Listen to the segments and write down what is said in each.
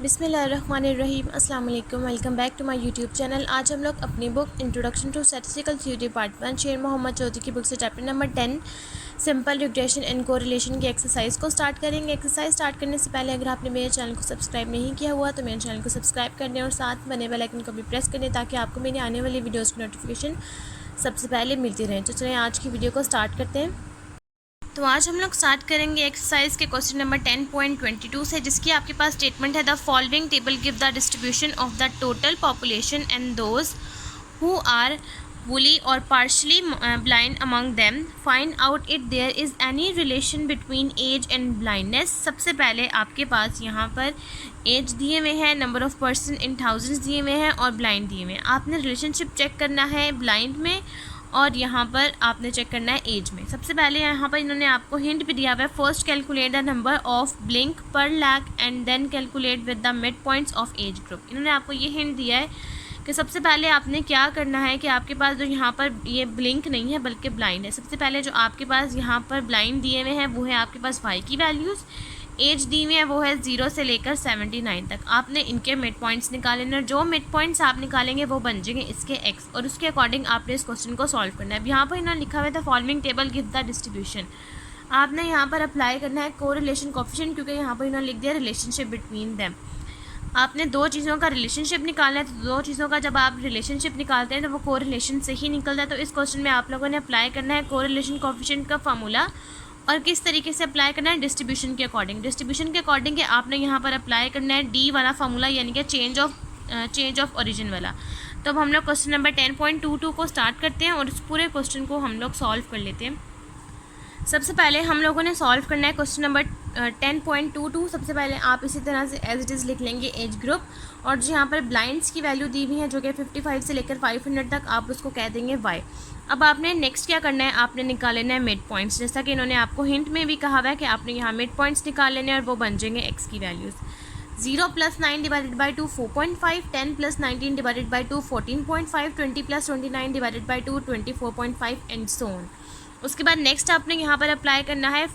बिस्मिल्लाहिर्रहमानिर्रहीम अस्सलाम वालेकुम। Welcome back to my YouTube channel. आज हम लोग अपनी book introduction to statistical theory part 1 Sher Mohammad Chaudhry की बुक से chapter number 10 simple regression and correlation की एक्सरसाइज को स्टार्ट करेंगे। एक्सरसाइज स्टार्ट करने से पहले अगर आपने मेरे चैनल को सब्सक्राइब नहीं किया हुआ तो मेरे चैनल को सब्सक्राइब कर दें और साथ बने बेल आइकन को भी प्रेस कर दें ताकि आपको मेरी आने वाली वीडियोज़ की नोटिफिकेशन सबसे पहले मिलती रहे। तो चलिए आज की वीडियो को स्टार्ट करते हैं। तो आज हम लोग स्टार्ट करेंगे एक्सरसाइज के क्वेश्चन नंबर 10.22 से, जिसकी आपके पास स्टेटमेंट है the following table give the distribution of the total population and those who are fully or partially blind among them. Find out if there is any relation between age and blindness. सबसे पहले आपके पास यहाँ पर as दिए हुए हैं, number of person in thousands दिए हुए हैं और ब्लाइंड दिए हुए हैं। आपने रिलेशनशिप चेक करना है ब्लाइंड में और यहाँ पर आपने चेक करना है एज में। सबसे पहले यहाँ पर इन्होंने आपको हिंट भी दिया हुआ है, first calculate the number of blink per lack and then calculate with the mid points of age group. इन्होंने आपको ये हिंट दिया है कि सबसे पहले आपने क्या करना है कि आपके पास जो यहाँ पर ये ब्लिंक नहीं है बल्कि ब्लाइंड है। सबसे पहले जो आपके पास यहाँ पर ब्लाइंड दिए हुए हैं वो है आपके पास वाई की वैल्यूज़, एज दी हुई है वो है 0 से लेकर 79 तक। आपने इनके मिड पॉइंट्स निकाले और जो मिड पॉइंट्स आप निकालेंगे वो बन जाएंगे इसके एक्स और उसके अकॉर्डिंग आपने इस क्वेश्चन को सॉल्व करना है। अब यहाँ पर इन्होंने लिखा हुआ था following table give the distribution. आपने यहाँ पर अप्लाई करना है कोरिलेशन कोएफिशिएंट, क्योंकि यहाँ पर इन्होंने लिख दिया रिलेशनशिप बिटवीन देम। आपने दो चीज़ों का रिलेशनशिप निकालना है, तो दो चीज़ों का जब आप रिलेशनशिप निकालते हैं तो वो कोरिलेशन से ही निकलता है। तो इस क्वेश्चन में आप लोगों ने अप्लाई करना है कोरिलेशन कोएफिशिएंट का फार्मूला और किस तरीके से अप्लाई करना है डिस्ट्रीब्यूशन के अकॉर्डिंग। डिस्ट्रीब्यूशन के अकॉर्डिंग के आपने यहाँ पर अप्लाई करना है डी वाला फार्मूला, यानी कि चेंज ऑफ ओरिजिन वाला। तो अब हम लोग क्वेश्चन नंबर 10.22 को स्टार्ट करते हैं और इस पूरे क्वेश्चन को हम लोग सॉल्व कर लेते हैं। सबसे पहले हम लोगों ने सॉल्व करना है क्वेश्चन नंबर 10.22। सबसे पहले आप इसी तरह से एज इट इज़ लिख लेंगे एज ग्रुप और जो यहाँ पर ब्लाइंड्स की वैल्यू दी हुई है जो कि 55 से लेकर 500 तक, आप उसको कह देंगे वाई। अब आपने नेक्स्ट क्या करना है, आपने निकाल लेना है मिड पॉइंट्स, जैसा कि इन्होंने आपको हिंट में भी कहा हुआ है कि आपने यहाँ मिड पॉइंट्स निकाल लेने और वो बन जाएंगे एक्स की values. 0 + 9 divided by 2 4.5, 10 + 19 divided by 2 14.5, 20 + 29 divided by 2 24.5 and so on. उसके बाद नेक्स्ट आपने यहाँ पर अप्लाई करना है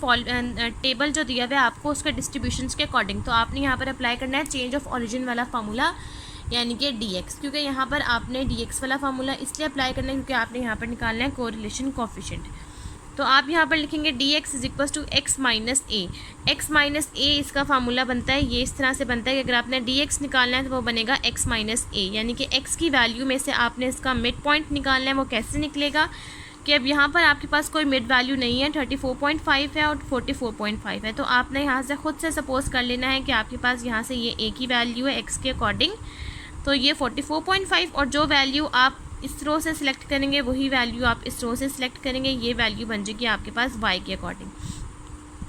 टेबल जो दिया हुआ है आपको उसके डिस्ट्रीब्यूशंस के अकॉर्डिंग। तो आपने यहाँ पर अप्लाई करना है चेंज ऑफ ओरिजिन वाला फार्मूला, यानी कि dx, क्योंकि यहाँ पर आपने dx वाला फार्मूला इसलिए अप्लाई करना है क्योंकि आपने यहाँ पर निकालना है कोरिलेशन कोएफिशिएंट। तो आप यहाँ पर लिखेंगे dx = x - a। x - a इसका फार्मूला बनता है, ये इस तरह से बनता है कि अगर आपने dx निकालना है तो वो बनेगा x - a, यानी कि x की वैल्यू में से आपने इसका मिड पॉइंट निकालना है। वो कैसे निकलेगा कि अब यहाँ पर आपके पास कोई मिड वैल्यू नहीं है, 34.5 है और 44.5 है। तो आपने यहाँ से ख़ुद से सपोज कर लेना है कि आपके पास यहाँ से ये a की वैल्यू है x के अकॉर्डिंग, तो ये 44.5 और जो वैल्यू आप इस रो से सिलेक्ट करेंगे वही वैल्यू आप इस रो से सिलेक्ट करेंगे, ये वैल्यू बन जाएगी आपके पास y के अकॉर्डिंग।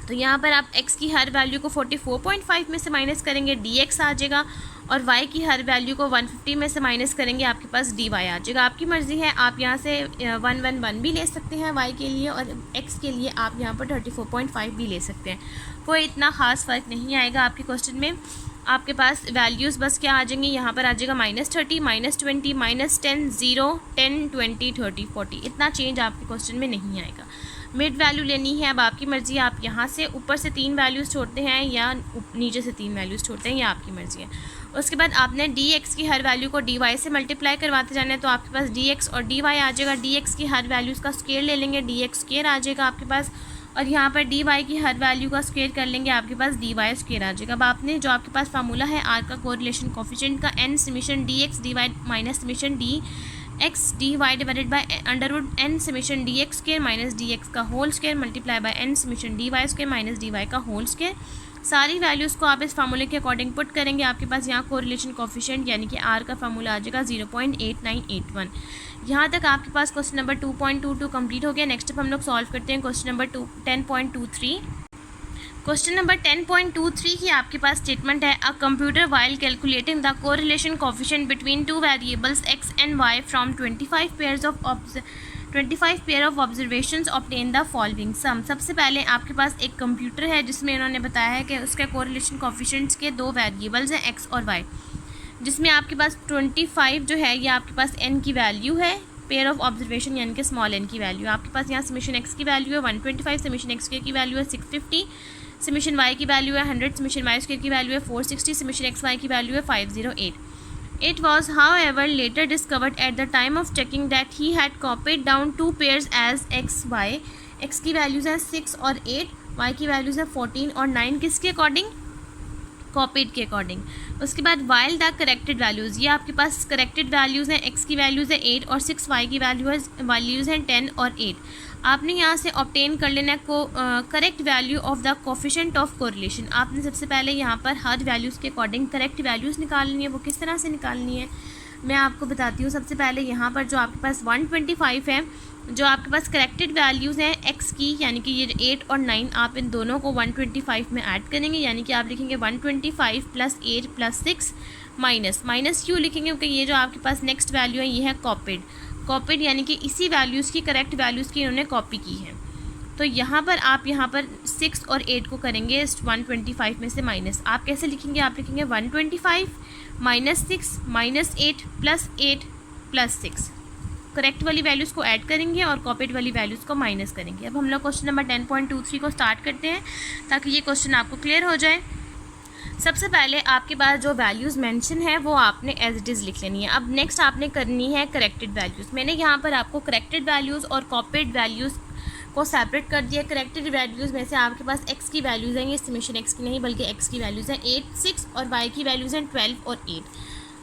तो यहाँ पर आप x की हर वैल्यू को 44.5 में से माइनस करेंगे, dx आ जाएगा और y की हर वैल्यू को 150 में से माइनस करेंगे, आपके पास dy आ जाएगा। आपकी मर्ज़ी है, आप यहाँ से 111 भी ले सकते हैं y के लिए और x के लिए आप यहाँ पर 34.5 भी ले सकते हैं। कोई इतना ख़ास फ़र्क नहीं आएगा आपके क्वेश्चन में। आपके पास वैल्यूज़ बस क्या आ जाएंगी, यहाँ पर आ जाएगा -30, -20, -10, 0, 10, 20, 30, 40, इतना चेंज आपके क्वेश्चन में नहीं आएगा। मिड वैल्यू लेनी है, अब आपकी मर्ज़ी है, आप यहाँ से ऊपर से 3 वैल्यूज़ छोड़ते हैं या नीचे से 3 वैल्यूज़ छोड़ते हैं, ये आपकी मर्ज़ी है। उसके बाद आपने dx की हर वैल्यू को dy से मल्टीप्लाई करवाते जाना है, तो आपके पास dx और dy आ जाएगा। dx की हर वैल्यूज़ का स्क्वायर ले लेंगे, dx² आ जाएगा आपके पास और यहाँ पर dy की हर वैल्यू का स्क्वायर कर लेंगे, आपके पास dy² आ जाएगा। अब आपने जो आपके पास फार्मूला है r का कोरिलेशन कोएफिशिएंट का n summation dx dy minus summation dx dy divided by √n summation dx² minus dx का whole square multiply by n summation dy² minus dy का होल स्क्वायर। सारी वैल्यूज़ को आप इस फार्मूले के अकॉर्डिंग पुट करेंगे, आपके पास यहाँ कोरिलेशन कोएफिशिएंट यानी कि r का फार्मूला आ जाएगा 0.8981। यहाँ तक आपके पास क्वेश्चन नंबर 2.22 कंप्लीट हो गया। नेक्स्ट अब हम लोग सॉल्व करते हैं क्वेश्चन नंबर 10.23। क्वेश्चन नंबर 10.23 की आपके पास स्टेटमेंट है a computer while calculating the correlation coefficient between two variables x and y from 25 pair of observations obtain the following sum. सबसे पहले आपके पास एक कंप्यूटर है जिसमें इन्होंने बताया है कि उसके कोरिलेशन कोएफिशिएंट्स के 2 वेरिएबल्स हैं x और y, जिसमें आपके पास 25 जो है ये आपके पास n की वैल्यू है, पेयर ऑफ ऑब्जर्वेशन यानी कि स्मॉल n की वैल्यू। आपके पास यहाँ समेशन x की वैल्यू है 125, समेशन x की वैल्यू है 650, समीशन वाई की वैल्यू है 100, समीशन वाई स्क्वायर की वैल्यू है 460, समीशन एक्स वाई की वैल्यू है 508. It was, however, later discovered at the time of checking that he had copied down two pairs as x, y. x की values हैं 6 और 8, y की values हैं 14 और 9. किसके अकॉर्डिंग? कॉपीड के अकॉर्डिंग. उसके बाद वाइल द करेक्टेड वैल्यूज़, ये आपके पास करेक्टेड वैल्यूज़ हैं. x की वैल्यूज़ है 8 और 6, y की वैल्यूज़ हैं 10 और 8. आपने यहाँ से ऑब्टेन कर लेना को correct value of the coefficient of correlation. आपने सबसे पहले यहाँ पर हर वैल्यूज़ के अकॉर्डिंग करेक्ट वैल्यूज़ निकालनी है. वो किस तरह से निकालनी है मैं आपको बताती हूँ. सबसे पहले यहाँ पर जो आपके पास 125 है, जो आपके पास करेक्टेड वैल्यूज़ हैं x की, यानी कि ये 8 और 9, आप इन दोनों को 125 में ऐड करेंगे. यानी कि आप लिखेंगे 125 + 8 + 6 माइनस क्यों लिखेंगे? क्योंकि ये जो आपके पास नेक्स्ट वैल्यू है ये है कॉपीड यानी कि इसी वैल्यूज़ की करेक्ट वैल्यूज़ की इन्होंने कॉपी की है. तो यहाँ पर आप यहाँ पर 6 और 8 को करेंगे इस 125 में से माइनस. आप कैसे लिखेंगे? आप लिखेंगे 125 - 6 - 8 + 8 + 6. करेक्ट वाली वैल्यूज़ को ऐड करेंगे और कॉपीड वाली वैल्यूज़ को माइनस करेंगे. अब हम लोग क्वेश्चन नंबर 10.23 को स्टार्ट करते हैं ताकि ये क्वेश्चन आपको क्लियर हो जाए. सबसे पहले आपके पास जो वैल्यूज़ मेंशन है वो आपने एज इट इज़ लिख लेनी है. अब नेक्स्ट आपने करनी है करेक्टेड वैल्यूज़. मैंने यहाँ पर आपको करेक्टेड वैल्यूज़ और कॉपीड वैल्यूज़ को सेपरेट कर दिया. करेक्टेड वैल्यूज़ में से आपके पास x की वैल्यूज़ हैं, ये समीशन x की नहीं बल्कि x की वैल्यूज़ हैं 8, 6 और y की वैल्यूज़ हैं 12 और 8.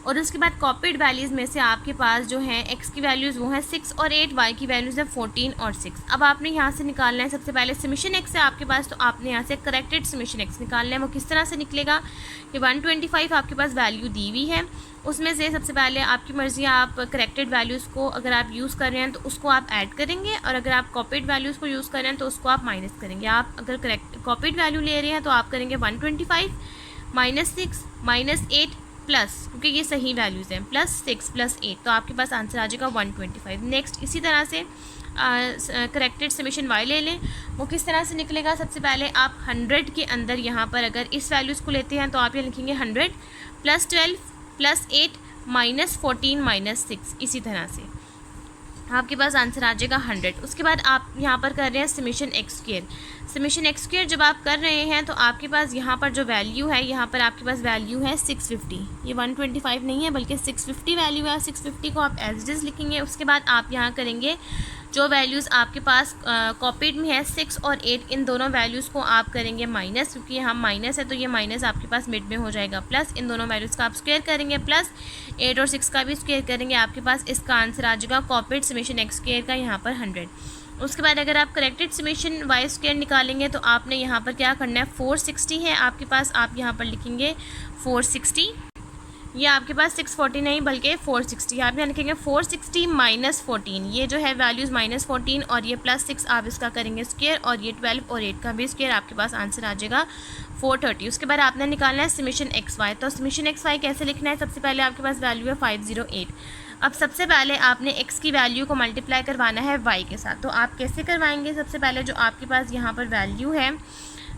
और उसके बाद कॉपीड वैल्यूज़ में से आपके पास जो है x की वैल्यूज़ वो हैं 6 और 8, y की वैल्यूज़ हैं 14 और 6. अब आपने यहाँ से निकालना है सबसे पहले समीशन x है आपके पास, तो आपने यहाँ से करेक्टेड समीशन x निकालना है. वो किस तरह से निकलेगा कि 125 आपके पास वैल्यू दी हुई है, उसमें से सबसे पहले आपकी मर्ज़ी आप करेक्टेड वैल्यूज़ को अगर आप यूज़ कर रहे हैं तो उसको आप ऐड करेंगे, और अगर आप कॉपीड वैल्यूज़ को यूज़ कर रहे हैं तो उसको आप माइनस करेंगे. आप अगर कॉपीड वैल्यू ले रहे हैं तो आप करेंगे 125 - 6 - 8 प्लस, क्योंकि ये सही वैल्यूज़ हैं, +6 + 8, तो आपके पास आंसर आ जाएगा 125. नेक्स्ट इसी तरह से करेक्टेड समीशन y ले लें. वो किस तरह से निकलेगा? सबसे पहले आप 100 के अंदर यहाँ पर अगर इस वैल्यूज़ को लेते हैं तो आप ये लिखेंगे 100 + 12 + 8 - 14 - 6. इसी तरह से आपके पास आंसर आ जाएगा 100. उसके बाद आप यहाँ पर कर रहे हैं summation X square. Summation X square जब आप कर रहे हैं तो आपके पास यहाँ पर जो वैल्यू है, यहाँ पर आपके पास वैल्यू है 650. ये 125 नहीं है बल्कि 650 वैल्यू है. 650 को आप एज इट इज़ लिखेंगे. उसके बाद आप यहाँ करेंगे जो वैल्यूज़ आपके पास कॉपीड में है 6 और 8, इन दोनों वैल्यूज़ को आप करेंगे माइनस, क्योंकि यहाँ माइनस है तो ये माइनस आपके पास मिड में हो जाएगा, प्लस इन दोनों वैल्यूज़ का आप स्क्वायर करेंगे, प्लस 8 और 6 का भी स्क्वायर करेंगे. आपके पास इसका आंसर आ जाएगा कॉपीड समीशन एक्स स्क्वायर का यहाँ पर 100. उसके बाद अगर आप करेक्टेड समीशन वाई स्क्वायर निकालेंगे तो आपने यहाँ पर क्या करना है, 460 है आपके पास, आप यहाँ पर लिखेंगे 460. ये आपके पास 640 नहीं बल्कि 460. आप यहाँ लिखेंगे 460 - 14. ये जो है वैल्यूज़ -14 और ये +6 आप इसका करेंगे स्क्वायर, और ये 12 और 8 का भी स्क्वायर. आपके पास आंसर आ जाएगा 430. उसके बाद आपने निकालना है समीशन एक्स वाई. तो समीशन एक्स वाई कैसे लिखना है? सबसे पहले आपके पास वैल्यू है 508. अब सबसे पहले आपने x की वैल्यू को मल्टीप्लाई करवाना है y के साथ. तो आप कैसे करवाएंगे? सबसे पहले जो आपके पास यहाँ पर वैल्यू है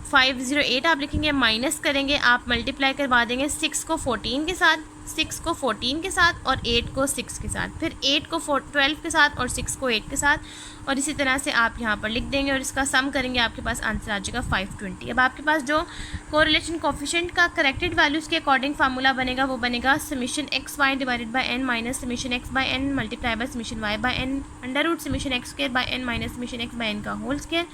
508 आप लिखेंगे, माइनस करेंगे, आप मल्टीप्लाई करवा देंगे 6 को 14 के साथ, 6 को 14 के साथ और 8 को 6 के साथ, फिर 8 को 12 के साथ और 6 को 8 के साथ, और इसी तरह से आप यहाँ पर लिख देंगे और इसका सम करेंगे. आपके पास आंसर आ जाएगा 520. अब आपके पास जो कोरिलेशन कोफिशिएंट का करेक्टेड वैल्यूज़ के अकॉर्डिंग फार्मूला बनेगा वो बनेगा summation X Y divided by n minus summation X by n multiply by summation Y by n under root summation X square by n minus summation X by n का whole square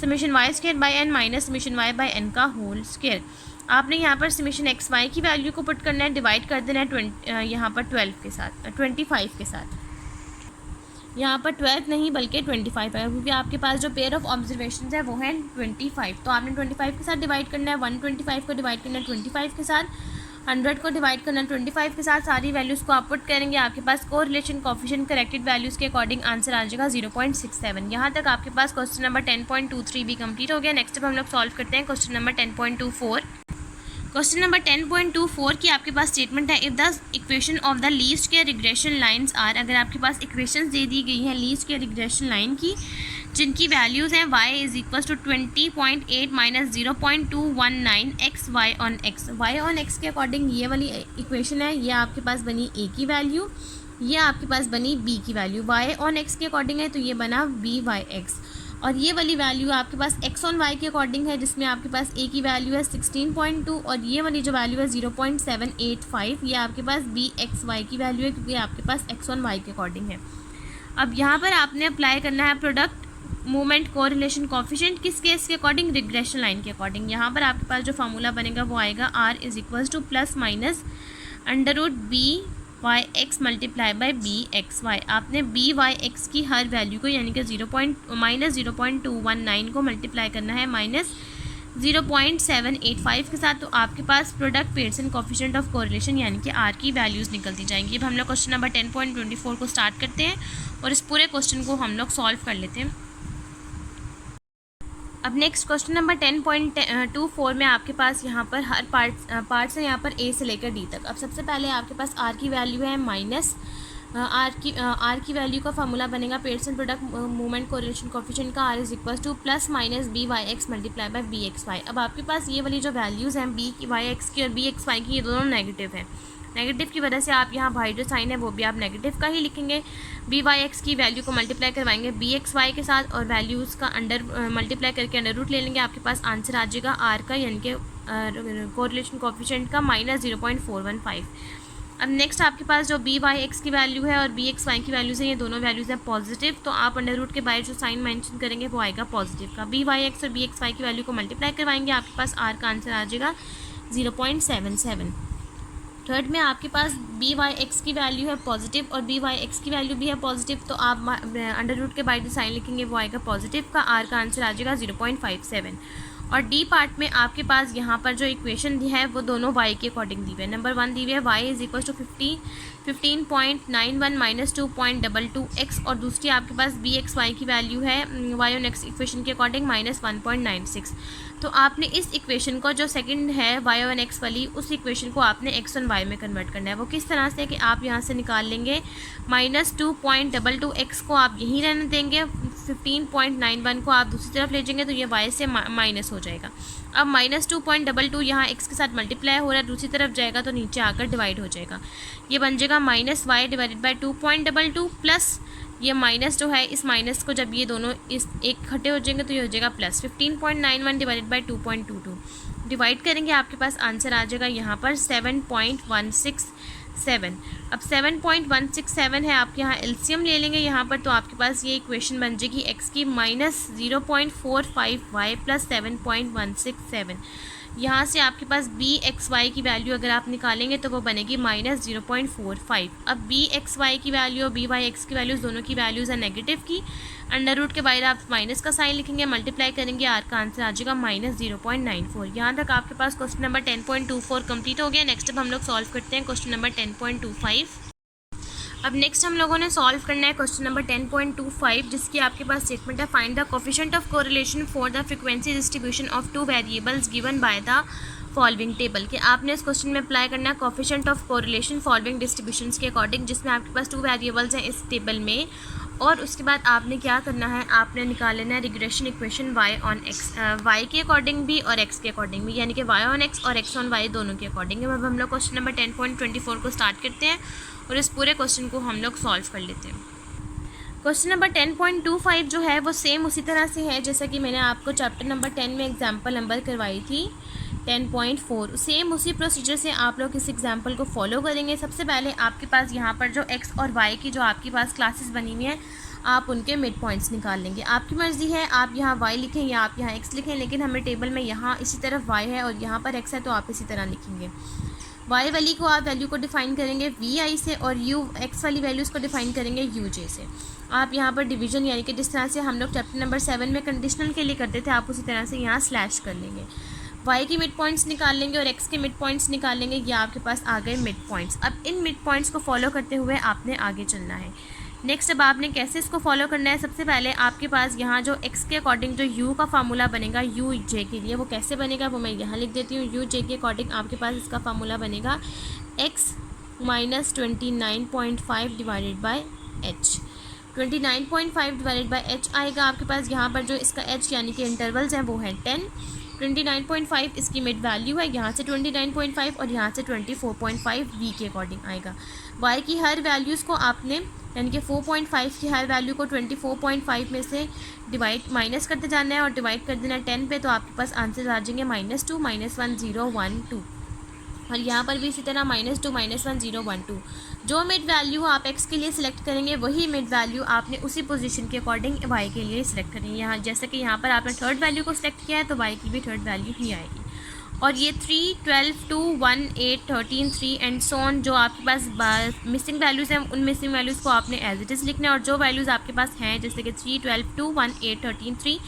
summation Y square by n minus summation Y by n का whole square. आपने यहाँ पर summation X Y की value को put करना है, divide कर देना है यहाँ पर 12 के साथ, 25 के साथ. यहाँ पर 12 नहीं बल्कि 25 है, क्योंकि आपके पास जो पेयर ऑफ ऑब्जर्वेशन है वो है 25. तो आपने 25 के साथ डिवाइड करना है, 125 को डिवाइड करना है 25 के साथ, 100 को डिवाइड करना है 25 के साथ. सारी वैल्यूज़ को आप पुट करेंगे, आपके पास कोरिलेशन कोफिशिएंट करेक्टेड वैल्यूज़ के अकॉर्डिंग आंसर आ जाएगा 0.67. यहाँ तक आपके पास क्वेश्चन नंबर 10.23 भी कंप्लीट हो गया. नेक्स्ट अब हम लोग सॉल्व करते हैं क्वेश्चन नंबर 10.24. क्वेश्चन नंबर 10.24 की आपके पास स्टेटमेंट है, if the equation of the least square regression lines are. अगर आपके पास इक्वेशंस दे दी गई हैं लीस्ट स्क्वायर रिग्रेशन लाइन की, जिनकी वैल्यूज़ हैं y = 20.8 - 0.219 x y on x. y on x के अकॉर्डिंग ये वाली इक्वेशन है, ये आपके पास बनी a की वैल्यू, ये आपके पास बनी b की वैल्यू. y on x के अकॉर्डिंग है तो ये बना b/x, और ये वाली वैल्यू आपके पास एक्स ऑन वाई के अकॉर्डिंग है, जिसमें आपके पास ए की वैल्यू है 16.2 और ये वाली जो वैल्यू है 0.785, ये आपके पास बी एक्स वाई की वैल्यू है, क्योंकि आपके पास एक्स ऑन वाई के अकॉर्डिंग है। अब यहाँ पर आपने अप्लाई करना है प्रोडक्ट मूवमेंट कोरिलेशन कोफिशिएंट, किस केस के अकॉर्डिंग, रिग्रेशन लाइन के अकॉर्डिंग। यहाँ पर आपके पास जो फार्मूला बनेगा वो आएगा R is equals to plus minus under root B Y X multiply by B x Y. आपने बी वाई एक्स की हर वैल्यू को यानी कि -0.219 को मल्टीप्लाई करना है -0.785 के साथ। तो आपके पास product Pearson coefficient of correlation यानी कि आर की वैल्यूज़ निकलती जाएंगी। अब हम लोग क्वेश्चन नंबर 10.24 को स्टार्ट करते हैं और इस पूरे क्वेश्चन को हम लोग सॉल्व कर लेते हैं। अब नेक्स्ट क्वेश्चन नंबर 10.24 में आपके पास यहाँ पर हर पार्ट्स हैं यहाँ पर ए से लेकर डी तक। अब सबसे पहले आपके पास आर की वैल्यू है माइनस आर की वैल्यू का फार्मूला बनेगा Pearson product movement correlation coefficient का R is equal to plus minus B Y X multiply by B x Y. अब आपके पास ये वाली जो वैल्यूज़ हैं बी की वाई एक्स की और बी एक्स वाई की, ये दोनों नेगेटिव हैं। नेगेटिव की वजह से आप यहाँ बाई जो साइन है वो भी आप नेगेटिव का ही लिखेंगे। बी वाई एक्स की वैल्यू को मल्टीप्लाई करवाएंगे बी एक्स वाई के साथ और वैल्यूज़ का अंडर मल्टीप्लाई करके अंडर रूट ले लेंगे। आपके पास आंसर आ जाएगा आर का यानी कि कोरिलेशन कोफिशिएंट का -0.415। अब नेक्स्ट आपके पास जो बी वाई एक्स की वैल्यू है और बी एक्स वाई की वैल्यूज़ हैं, ये दोनों वैल्यूज़ हैं पॉजिटिव, तो आप अंडर रूट के बाहर जो साइन मेंशन करेंगे वो आएगा पॉजिटिव का। बी वाई एक्स और बी एक्स वाई की वैल्यू को मल्टीप्लाई करवाएंगे, आपके पास आर का आंसर आ जाएगा 0.77। थर्ड में आपके पास बी वाई एक्स की वैल्यू है पॉजिटिव और बी वाई एक्स की वैल्यू भी है पॉजिटिव, तो आप अंडर रूट के बाहर जो साइन लिखेंगे वो आएगा पॉजिटिव का। आर का आंसर आ जाएगा 0.57। और डी पार्ट में आपके पास यहाँ पर जो इक्वेशन दी है वो दोनों y के अकॉर्डिंग दी हुई है। नंबर 1 दी हुई है y is equal to 15.91 minus 2.22x और दूसरी आपके पास बी एक्स वाई की वैल्यू है y ऑन x इक्वेशन के अकॉर्डिंग -1.96। तो आपने इस इक्वेशन को जो सेकंड है y ऑन x वाली, उस इक्वेशन को आपने x ऑन y में कन्वर्ट करना है। वो किस तरह से कि आप यहाँ से निकाल लेंगे -2.22x को आप यहीं रहने देंगे, 15.91 को आप दूसरी तरफ ले जाएंगे तो ये y से माइनस हो जाएगा। अब -2.22 यहाँ x के साथ मल्टीप्लाई हो रहा है, दूसरी तरफ जाएगा तो नीचे आकर डिवाइड हो जाएगा। ये बन जाएगा -y डिवाइडेड बाई 2.22 प्लस ये माइनस जो है, इस माइनस को जब ये दोनों इस एक इकट्ठे हो जाएंगे तो ये हो जाएगा प्लस 15.91 डिवाइडेड बाई 2.22 डिवाइड करेंगे, आपके पास आंसर आ जाएगा यहाँ पर 7.167। अब 7.167 है, आप यहाँ एलसीएम ले लेंगे यहाँ पर, तो आपके पास ये इक्वेशन बन जाएगी x की -0.45y प्लस 7.167। यहाँ से आपके पास बी एक्स वाई की वैल्यू अगर आप निकालेंगे तो वो बनेगी -0.45। अब बी एक्स वाई की वैल्यू और बी वाई एक्स की वैल्यूज़ दोनों की वैल्यूज़ है नेगेटिव की, अंडर रूट के बाहर आप माइनस का साइन लिखेंगे, मल्टीप्लाई करेंगे, आर का आंसर आ जाएगा -0.94। यहाँ तक आपके पास क्वेश्चन नंबर 10.24 कंप्लीट हो गया। नेक्स्ट अब हम लोग सॉल्व करते हैं क्वेश्चन नंबर 10.25। अब नेक्स्ट हम लोगों ने सॉल्व करना है क्वेश्चन नंबर 10.25, जिसकी आपके पास स्टेटमेंट है find the coefficient of correlation for the frequency distribution of two variables given by the following table. कि आपने इस क्वेश्चन में अप्लाई करना है coefficient of correlation following distributions के अकॉर्डिंग, जिसमें आपके पास टू वेरिएबल्स हैं इस टेबल में, और उसके बाद आपने क्या करना है, आपने निकाल लेना है regression equation y on x, y के अकॉर्डिंग भी और x के अकॉर्डिंग भी, यानी कि y ऑन x और x ऑन y दोनों के अकॉर्डिंग। अब हम लोग क्वेश्चन नंबर 10.24 को स्टार्ट करते हैं और इस पूरे क्वेश्चन को हम लोग सॉल्व कर लेते हैं। क्वेश्चन नंबर 10.25 जो है वो सेम उसी तरह से है जैसा कि मैंने आपको चैप्टर नंबर 10 में एग्जाम्पल नंबर करवाई थी 10.4। सेम उसी प्रोसीजर से आप लोग इस एग्जाम्पल को फॉलो करेंगे। सबसे पहले आपके पास यहाँ पर जो x और y की जो आपके पास क्लासेस बनी हुई हैं, आप उनके मिड पॉइंट्स निकाल लेंगे। आपकी मर्ज़ी है, आप यहाँ y लिखें या आप यहाँ x लिखें, लेकिन हमें टेबल में यहाँ इसी तरफ y है और यहाँ पर x है, तो आप इसी तरह लिखेंगे। y वाली को आप वैल्यू को डिफ़ाइन करेंगे vi से और x वाली वैल्यूज़ को डिफ़ाइन करेंगे uj से। आप यहाँ पर डिवीजन यानी कि जिस तरह से हम लोग चैप्टर नंबर 7 में कंडीशनल के लिए करते थे, आप उसी तरह से यहाँ स्लैश कर लेंगे। y की मिड पॉइंट्स निकाल लेंगे और x के मिड पॉइंट्स निकाल लेंगे। ये आपके पास आ गए मिड पॉइंट्स। अब इन मिड पॉइंट्स को फॉलो करते हुए आपने आगे चलना है। नेक्स्ट अब आपने कैसे इसको फॉलो करना है, सबसे पहले आपके पास यहाँ जो x के अकॉर्डिंग जो u का फार्मूला बनेगा uj के लिए, वो कैसे बनेगा वो मैं यहाँ लिख देती हूँ। uj के अकॉर्डिंग आपके पास इसका फार्मूला बनेगा x - 29.5 divided by h। 29.5 divided by h आएगा आपके पास। यहाँ पर जो इसका h यानी कि इंटरवल्स हैं वो है 10। 29.5 इसकी मिड वैल्यू है, यहाँ से 29.5 और यहाँ से 24.5 वी के अकॉर्डिंग आएगा। वाई की हर वैल्यूज़ को आपने यानी कि 4.5 की हर वैल्यू को 24.5 में से माइनस करते जाना है और डिवाइड कर देना है 10 पे, तो आपके पास आंसर आ जाएंगे -2 -1 0 1 2। और यहाँ पर भी इसी तरह -2 -1 0 1 2। जो मिड वैल्यू आप x के लिए सिलेक्ट करेंगे वही मिड वैल्यू आपने उसी पोजीशन के अकॉर्डिंग y के लिए सिलेक्ट करनी है। यहाँ जैसे कि यहाँ पर आपने थर्ड वैल्यू को सिलेक्ट किया है तो y की भी थर्ड वैल्यू ही आएगी। और ये 3 12 2 1 8 13 3 एंड सो ऑन, जो आपके पास मिसिंग वैल्यूज़ हैं उन मिसिंग वैल्यूज़ को आपने एज इट इज़ लिखना है, और जो वैल्यूज़ आपके पास हैं जैसे कि 3 12 2 1 8 13 3,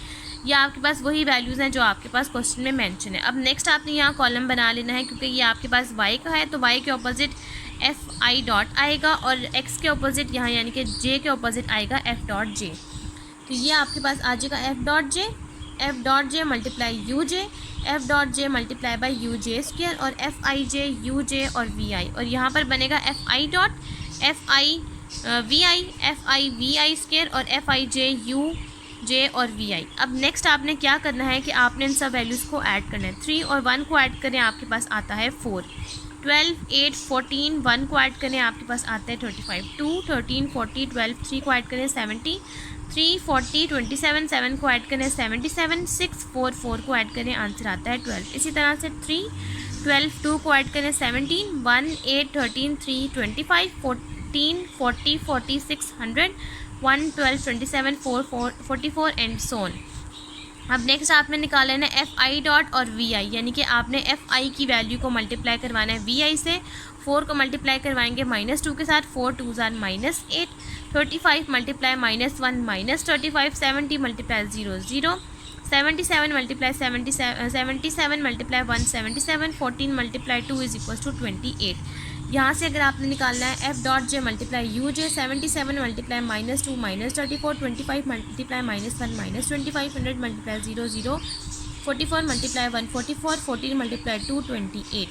ये आपके पास वही वैल्यूज़ हैं जो आपके पास क्वेश्चन में मेंशन है। अब नेक्स्ट आपने यहाँ कॉलम बना लेना है, क्योंकि ये आपके पास y का है तो y के ऑपोजिट एफ आई डॉट आएगा और x के ऑपोजिट यहाँ यानी कि j के ऑपोजिट आएगा एफ डॉट जे। तो ये आपके पास आ जाएगा f dot j multiply u j, f dot j multiply by u j square और f I J you j और वी आई, और यहाँ पर बनेगा f i dot f i v i square और f I J you j और v आई। अब next आपने क्या करना है कि आपने इन सब वैल्यूज़ को ऐड करना है। 3 और 1 को ऐड करें आपके पास आता है 4, 12 8 14 1 को ऐड करें आपके पास आता है 35, 2 13 40 12 3 को ऐड करें 70, 3 40 27 7 को ऐड करें 77, 6 4 4 को ऐड करें आंसर आता है 12। इसी तरह से 3 12 2 को ऐड करें 17, 1 8 13 3 25, 14 40 46 100, 1 12 27 4 44 एंड सो ऑन। अब नेक्स्ट आपने निकाला है ना एफ आई डॉट और वी आई, यानी कि आपने एफ आई की वैल्यू को मल्टीप्लाई करवाना है वी आई से। 4 को मल्टीप्लाई करवाएंगे -2 के साथ, 4 2 -8, 35 multiply -1 -35, 70 multiply 0 0, 77 multiply 77 multiply 1 77, 14 multiply 2 is equal to 28। यहाँ से अगर आपने निकालना है f dot j multiply u j, 77 multiply -2 -34, 25 multiply -1 -25, 100 multiply 0 0, 44 multiply 1 44, 14 multiply 2 28।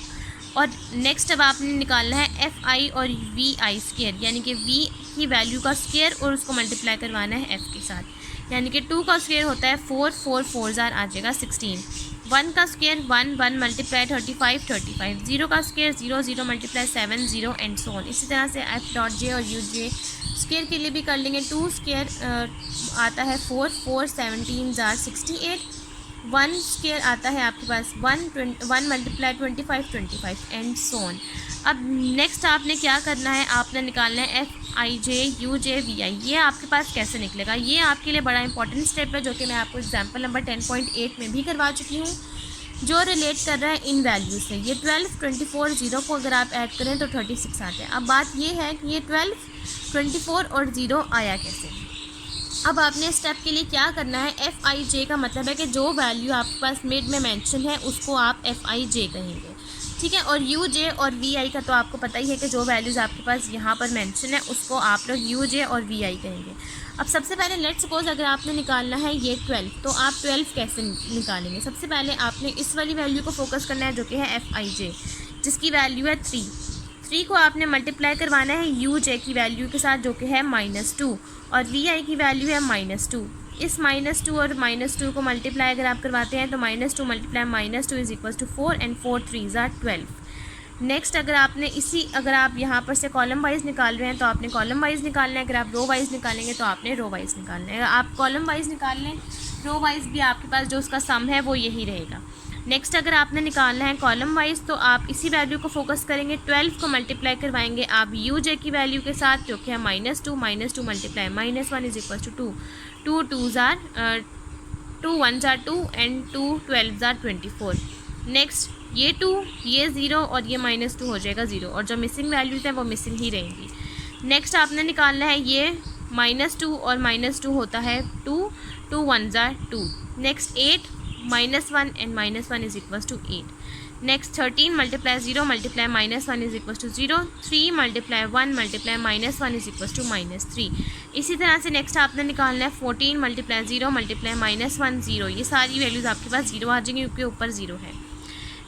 और नेक्स्ट अब आपने निकालना है एफ आई और वी आई स्क्वायर, यानी कि वी की वैल्यू का स्क्वायर और उसको मल्टीप्लाई करवाना है एफ के साथ, यानी कि 2 का स्क्वायर होता है 4 4 4 जार आ जाएगा 16, 1 का स्क्वायर 1 1 मल्टीप्लाई 35 35, 0 का square 0 0 multiply 7 0 and so on. इसी तरह से एफ डॉट जे और यू जे स्क्वायर के लिए भी कर लेंगे। 2 स्क्वायर आता है 4 4 17 जार 68, 1 स्क्वायर आता है आपके पास 1 मल्टीप्लाई 25 25 एंड सो ऑन। अब नेक्स्ट आपने क्या करना है, आपने निकालना है F I J you J V I. ये आपके पास कैसे निकलेगा, ये आपके लिए बड़ा इंपॉर्टेंट स्टेप है जो कि मैं आपको एग्जांपल नंबर 10.8 में भी करवा चुकी हूँ, जो रिलेट कर रहा है इन वैल्यू से। ये 12 24 0 को अगर आप ऐड करें तो 36 आते हैं। अब बात ये है कि ये 12 24 और 0 आया कैसे। अब आपने स्टेप के लिए क्या करना है, एफ आई जे का मतलब है कि जो वैल्यू आपके पास मिड में मेंशन है उसको आप एफ आई जे कहेंगे, ठीक है। और यू जे और वी आई का तो आपको पता ही है कि जो वैल्यूज़ आपके पास यहाँ पर मेंशन है उसको आप लोग यू जे और वी आई कहेंगे। अब सबसे पहले लेट्स सपोज अगर आपने निकालना है ये 12, तो आप 12 कैसे निकालेंगे। सबसे पहले आपने इस वाली वैल्यू को फोकस करना है जो कि है एफ आई जे, जिसकी वैल्यू है 3 को आपने मल्टीप्लाई करवाना है यू जे की वैल्यू के साथ जो कि है -2, और वी आई की वैल्यू है -2। इस -2 और -2 को मल्टीप्लाई अगर आप करवाते हैं तो -2 multiply -2 is equal to 4 and 4 3 ज़ार 12। नेक्स्ट अगर आपने अगर आप यहाँ पर से कॉलम वाइज निकाल रहे हैं तो आपने कॉलम वाइज निकालना है, अगर आप रो वाइज निकालेंगे तो आपने रो वाइज निकालना है। अगर आप कॉलम वाइज निकाल लें, रो वाइज भी आपके पास जो उसका सम है वो यही रहेगा। नेक्स्ट अगर आपने निकालना है कॉलम वाइज तो आप इसी वैल्यू को फोकस करेंगे, 12 को मल्टीप्लाई करवाएंगे आप यू जे की वैल्यू के साथ जो कि है -2 मल्टीप्लाई -1 इज इक्वल टू 2 2 ज़ार 2 1 ज़ार 2 एंड 2 12 ज़ार 24। नेक्स्ट ये 2 ये 0 और ये -2 हो जाएगा 0, और जो मिसिंग वैल्यूज़ हैं वो मिसिंग ही रहेंगी। नेक्स्ट आपने निकालना है ये -2 और -2 होता है 2 2 1 ज़ार 2। Next 8 -1 and -1 is equal to 8। Next 13 multiply 0 multiply -1 is equal to 0, 3 multiply 1 multiply -1 is equal to -3। इसी तरह से नेक्स्ट आपने निकालना है 14 मल्टीप्लाई 0 मल्टीप्लाई -1 0। ये सारी वैल्यूज़ आपके पास 0 आ जाएंगी क्योंकि ऊपर 0 है।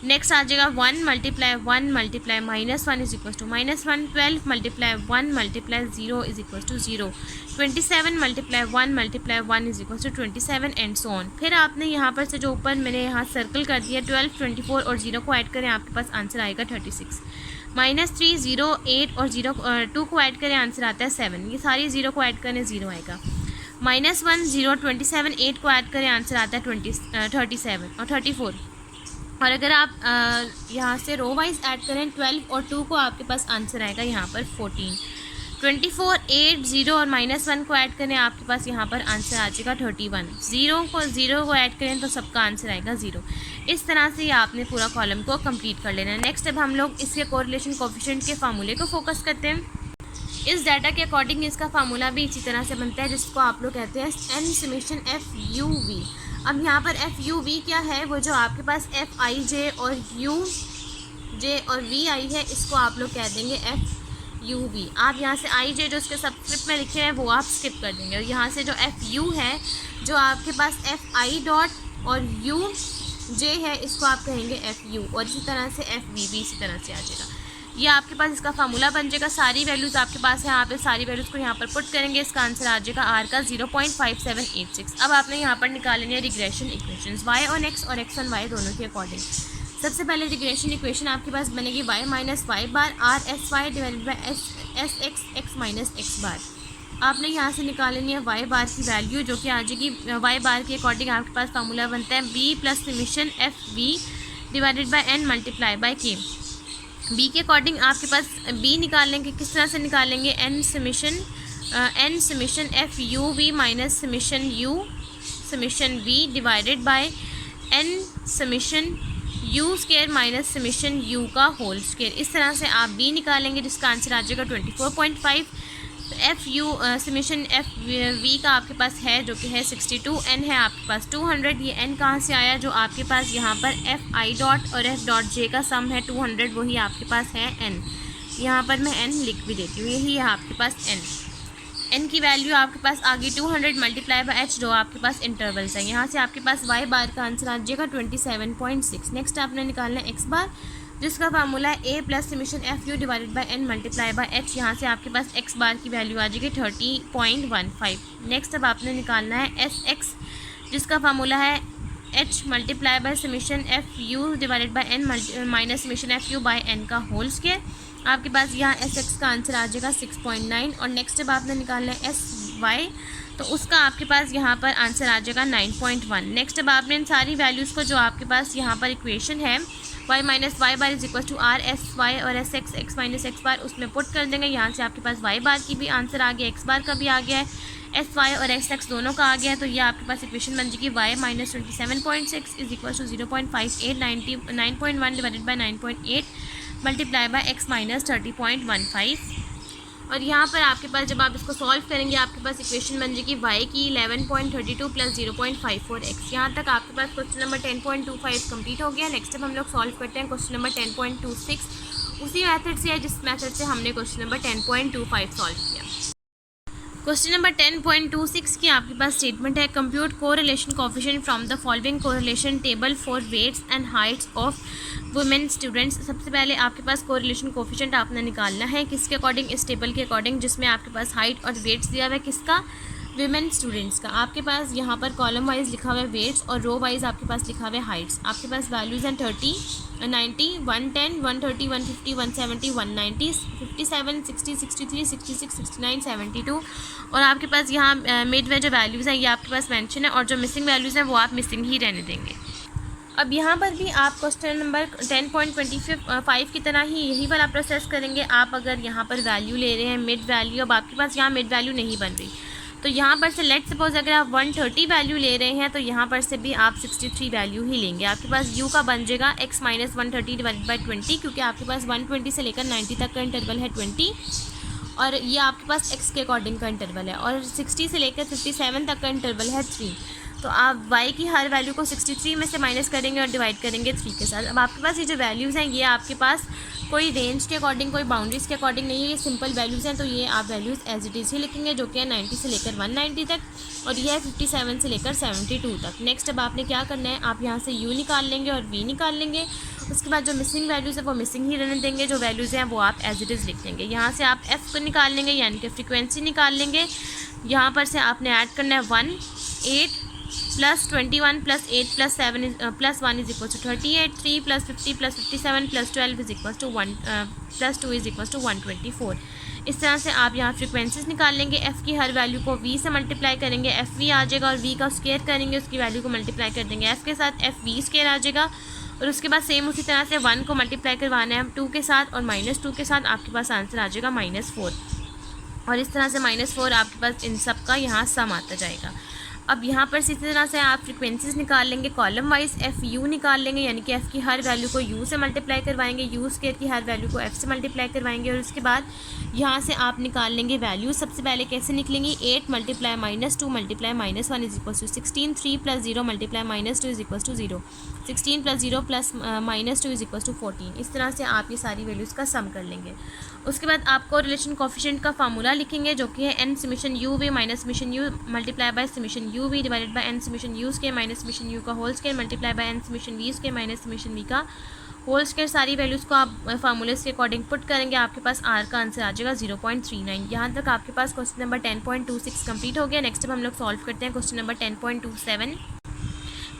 नेक्स्ट आ जाएगा 1 multiply 1 multiply -1 is equal to -1, 12 multiply 1 multiply 0 is equal to 0, 27 multiply 1 multiply 1 is equal to 27 and so on. फिर आपने यहाँ पर से जो ऊपर मैंने यहाँ सर्कल कर दिया 12, 24 और 0 को ऐड करें, आपके पास आंसर आएगा 36। -3, 0, 8 और 0 2 को ऐड करें, आंसर आता है 7। ये सारी 0 को ऐड करें 0 आएगा। -1, 0, 27, 8 को ऐड करें, आंसर आता है 37 और 34। और अगर आप यहाँ से रो वाइज ऐड करें 12 और 2 को, आपके पास आंसर आएगा यहाँ पर 14। 24, 8, 0 और -1 को ऐड करें, आपके पास यहाँ पर आंसर आ जाएगा 31। 0 को ऐड करें तो सबका आंसर आएगा 0। इस तरह से आपने पूरा कॉलम को कंप्लीट कर लेना है। नेक्स्ट अब हम लोग इसके कोरिलेशन कोफिशिएंट के फार्मूले को फोकस करते हैं। इस डाटा के अकॉर्डिंग इसका फार्मूला भी इसी तरह से बनता है, जिसको आप लोग कहते हैं n समेशन FUV। अब यहाँ पर FUV क्या है, वो जो आपके पास FIJ और UJ और VI है, इसको आप लोग कह देंगे FUV। आप यहाँ से IJ जो उसके सबस्क्रिप्ट में लिखे हैं वो आप स्किप कर देंगे, और यहाँ से जो FU है, जो आपके पास FI डॉट और UJ है, इसको आप कहेंगे FU, और इसी तरह से FV भी इसी तरह से आ जाएगा। ये आपके पास इसका फार्मूला बन जाएगा। सारी वैल्यूज़ आपके पास है, आप सारी वैल्यूज़ को यहाँ पर पुट करेंगे, इसका आंसर आ जाएगा R का 0.5786। अब आपने यहाँ पर निकाल लेनी है regression equations y on x और x ऑन y दोनों के अकॉर्डिंग। सबसे पहले रिग्रेशन इक्वेशन आपके पास बनेगी y minus Y bar R S Y divided by S X X minus X bar. आपने यहाँ से निकाल लेनी है y बार की वैल्यू, जो कि आ जाएगी y बार के अकॉर्डिंग आपके पास फार्मूला बनता है b plus summation FV divided by n multiply by k। B के अकॉर्डिंग आपके पास बी निकालेंगे, किस तरह से निकालेंगे, n समेशन f u we minus summation u summation v divided by n summation u square minus summation you का होल स्केयर। इस तरह से आप बी निकालेंगे, जिसका आंसर आ जाएगा 24.5। F u summation f v का आपके पास है जो कि है 62, n है आपके पास 200। ये n कहाँ से आया, जो आपके पास यहाँ पर एफ आई डॉट और एफ डॉट जे का सम है 200, वही आपके पास है n। यहाँ पर मैं n लिख भी देती हूँ, यही है आपके पास n की वैल्यू आपके पास आ गई 200 मल्टीप्लाई बाई h, जो आपके पास इंटरवल्स है। यहाँ से आपके पास y बार का आंसर आ जाएगा 27.6। नेक्स्ट आपने निकालना है x बार, जिसका फार्मूला है a plus summation f you divided by n multiply by h। यहाँ से आपके पास x बार की वैल्यू आ जाएगी 30.15। नेक्स्ट अब आपने निकालना है एस एक्स, जिसका फार्मूला है h multiply by summation f you divided by n minus summation f you by n का होल स्केयर। आपके पास यहाँ एस एक्स का आंसर आ जाएगा 6.9। और नेक्स्ट अब आपने निकालना है एस वाई, तो उसका आपके पास यहाँ पर आंसर आ जाएगा 9.1। नेक्स्ट अब आपने इन सारी वैल्यूज़ को, जो आपके पास यहाँ पर इक्वेशन है y minus Y bar is equal to R S Y और S X X minus X bar, उसमें पुट कर देंगे। यहाँ से आपके पास y बार की भी आंसर आ गया, x बार का भी आ गया है, एस वाई और एस एक्स दोनों का आ गया है। तो ये आपके पास इक्वेशन बन जाएगी y minus 27.6 is equal to 0.58 9.1 divided by 9.8 multiply by x minus 30.15। और यहाँ पर आपके पास जब आप इसको सॉल्व करेंगे, आपके पास इक्वेशन बन जाएगी y की 11.32 प्लस 0.54x। यहाँ तक आपके पास क्वेश्चन नंबर 10.25 कंप्लीट हो गया। नेक्स्ट अब हम लोग सॉल्व करते हैं क्वेश्चन नंबर 10.26, उसी मेथड से है जिस मेथड से हमने क्वेश्चन नंबर 10.25 सॉल्व किया। क्वेश्चन नंबर 10.26 की आपके पास स्टेटमेंट है, compute correlation coefficient from the following correlation table for weights and heights of women students. सबसे पहले आपके पास कोरिलेशन कोएफिशिएंट आपने निकालना है, किसके अकॉर्डिंग, इस टेबल के अकॉर्डिंग जिसमें आपके पास हाइट और वेट्स दिया हुआ है, किसका, विमेन स्टूडेंट्स का। आपके पास यहाँ पर कॉलम वाइज लिखा हुआ है वेट्स और रो वाइज आपके पास लिखा हुआ है हाइट्स। आपके पास वैल्यूज़ हैं 30, 90, 110, 130, 150, 170, 190, 57, 60, 63, 66, 69, 72। और आपके पास यहाँ मिड में जो वैल्यूज़ हैं ये आपके पास मेंशन है, और जो मिसिंग वैल्यूज़ हैं वो आप मिसिंग ही रहने देंगे। अब यहाँ पर भी आप क्वेश्चन नंबर 10.25 की तरह ही यही वाला प्रोसेस करेंगे। आप अगर यहाँ पर वैल्यू ले रहे हैं मिड वैल्यू, अब आपके पास यहाँ मिड वैल्यू नहीं बन रही, तो यहाँ पर से लेट सपोज अगर आप 130 वैल्यू ले रहे हैं तो यहाँ पर से भी आप 63 वैल्यू ही लेंगे। आपके पास u का बन जाएगा x माइनस 130 डिवाइडेड बाई 20, क्योंकि आपके पास 120 से लेकर 90 तक का इंटरवल है 20, और ये आपके पास x के अकॉर्डिंग का इंटरवल है, और 60 से लेकर 57 तक का इंटरवल है 3। तो आप y की हर वैल्यू को 63 में से माइनस करेंगे और डिवाइड करेंगे 3 के साथ। अब आपके पास ये जो वैल्यूज़ हैं ये आपके पास कोई रेंज के अकॉर्डिंग, कोई बाउंड्रीज़ के अकॉर्डिंग नहीं है, ये सिंपल वैल्यूज़ हैं। तो ये आप वैल्यूज़ एज इट इज़ ही लिखेंगे, जो कि है 90 से लेकर 190 तक, और ये है 57 से लेकर 72 तक। नेक्स्ट अब आपने क्या करना है, आप यहाँ से u निकाल लेंगे और v निकाल लेंगे। इसके बाद जो मिसिंग वैल्यूज़ है वो मिसिंग ही रहने देंगे, जो वैल्यूज़ हैं वो आप एज इट इज़ लिख लेंगे। यहाँ से आप एफ़ को निकाल लेंगे यानी कि फ्रीक्वेंसी निकाल लेंगे। यहाँ पर से आपने ऐड करना है 1 8 plus 21 plus 8 plus 7 plus 1 is equal to 38, 3 plus 50 plus 57 plus 12 is equal to 1 plus 2 is equal to 124। इस तरह से आप यहाँ फ्रीक्वेंसीज निकाल लेंगे। एफ़ की हर वैल्यू को वी से मल्टीप्लाई करेंगे, एफ वी आ जाएगा, और वी का स्क्वायर करेंगे, उसकी वैल्यू को मल्टीप्लाई कर देंगे एफ़ के साथ, एफ वी स्क्वायर आ जाएगा। और उसके बाद सेम उसी तरह से 1 को मल्टीप्लाई करवाना है 2 के साथ, और -2 के साथ आपके पास आंसर आ जाएगा -4। और इस तरह से -4 आपके पास इन सब का यहाँ सम आता जाएगा। अब यहाँ पर इसी तरह से आप फ्रीक्वेंसीज निकाल लेंगे, कॉलम वाइज एफ़ यू निकाल लेंगे, यानी कि एफ़ की हर वैल्यू को यू से मल्टीप्लाई करवाएंगे, यू स्क्वायर की हर वैल्यू को एफ़ से मल्टीप्लाई करवाएंगे। और उसके बाद यहाँ से आप निकाल लेंगे वैल्यू। सबसे पहले कैसे निकलेंगी, 8 multiply -2 multiply -1 is equal to 16, 3 plus 0 multiply -2 is equal to 0, 16 plus 0 plus -2 is equal to 14। इस तरह से आप ये सारी वैल्यूज़ का सम कर लेंगे। उसके बाद आपको रिलेशन कोफिशिएंट का फार्मूला लिखेंगे, जो कि है n summation U we minus summation U multiply by summation U V divided by n summation U square minus summation you का whole square multiply by n summation V square minus summation V का whole square. सारी values को आप formulas के according put करेंगे, आपके पास are का आंसर आ जाएगा 0.39। यहाँ तक आपके पास क्वेश्चन नंबर 10.26 कंप्लीट हो गया। नेक्स्ट अब हम लोग सॉल्व करते हैं क्वेश्चन नंबर 10.27।